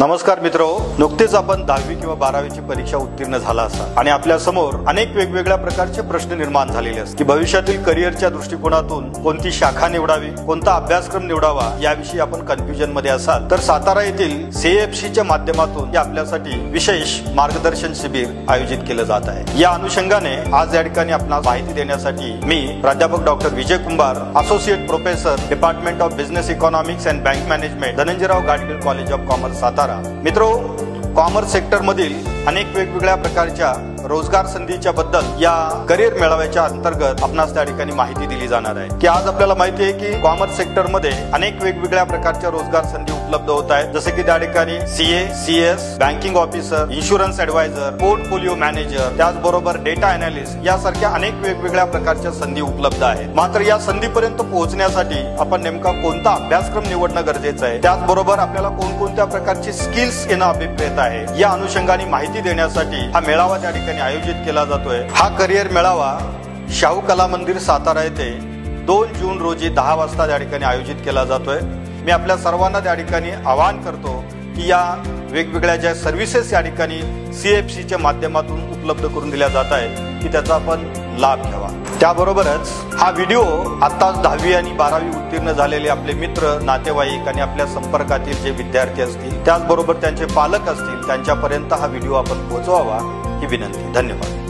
नमस्कार मित्रो, नुकतेच आपण 10वी किंवा 12वीची परीक्षा उत्तीर्ण झाला असाल आणि आपल्या समोर अनेक वेगवेगळ्या प्रकारचे प्रश्न निर्माण झालेले असतात की भविष्यातील करिअरच्या दृष्टिकोनातून कोणती शाखा निवडावी, कोणता अभ्यासक्रम निवडावा याविषयी आपण कन्फ्युजन मध्ये असाल तर सातारा येथील सीएफसीच्या माध्यमातून आपल्यासाठी विशेष मार्गदर्शन शिबिर आयोजित केले जात आहे। या अनुषंगाने आज या ठिकाणी आपल्याला माहिती देण्यासाठी मी प्राध्यापक doctor Vijay Kumbhar, associate professor, department of business economics and bank management, Dhananjayrao Gadgil college of commerce Satara. मित्रो, कॉमर्स सेक्टर मधील अनेक वेगवेगळ्या प्रकारच्या रोजगार संधीच्या बद्दल या करिअर मेळाव्याच्या अंतर्गत आपणास त्या ठिकाणी माहिती दिली जाणार आहे की आज आपल्याला माहिती आहे की कॉमर्स सेक्टर मध्ये अनेक वेगवेगळ्या प्रकारच्या रोजगार संधी उपलब्ध होत आहेत, जसे की त्या ठिकाणी CA, CS, banking officer, insurance adviser, portfolio manager, त्याचबरोबर डेटा अनालिस्ट यासारख्या अनेक वेगवेगळ्या प्रकारच्या संधी उपलब्ध आहेत। मात्र या संधीपर्यंत पोहोचण्यासाठी आपण नेमका कोणता अभ्यासक्रम निवडणं गरजेचं आहे, त्याचबरोबर आपल्याला कोणकोणत्या प्रकारची स्किल्स येणं अभिप्रेत आहे, या अनुषंगाने माहिती देण्यासाठी हा मेळावा त्या ठिकाणी आयोजित केला जातोय। हा करिअर मेळावा शाहू कला मंदिर सातारा येथे 2 जून रोजी 10 वाजता त्या ठिकाणी आयोजित केला जातोय। मी आपल्या सर्वांना त्या ठिकाणी आवाहन करतो की या वेगवेगळ्या ज्या सर्व्हिसेस या ठिकाणी सीएफसीच्या माध्यमातून उपलब्ध करून दिल्या जात आहेत की त्याचा आपण लाभ घ्यावा। त्याबरोबरच हा व्हिडिओ आताच 10वी आणि 12वी उत्तीर्ण झालेले आपले मित्र, नातेवाईक आणि आपल्या संपर्कातील जे विद्यार्थी असतील, त्याचबरोबर त्यांचे पालक असतील, त्यांच्यापर्यंत हा व्हिडिओ आपण पोहोचवावा ही विनंती। धन्यवाद।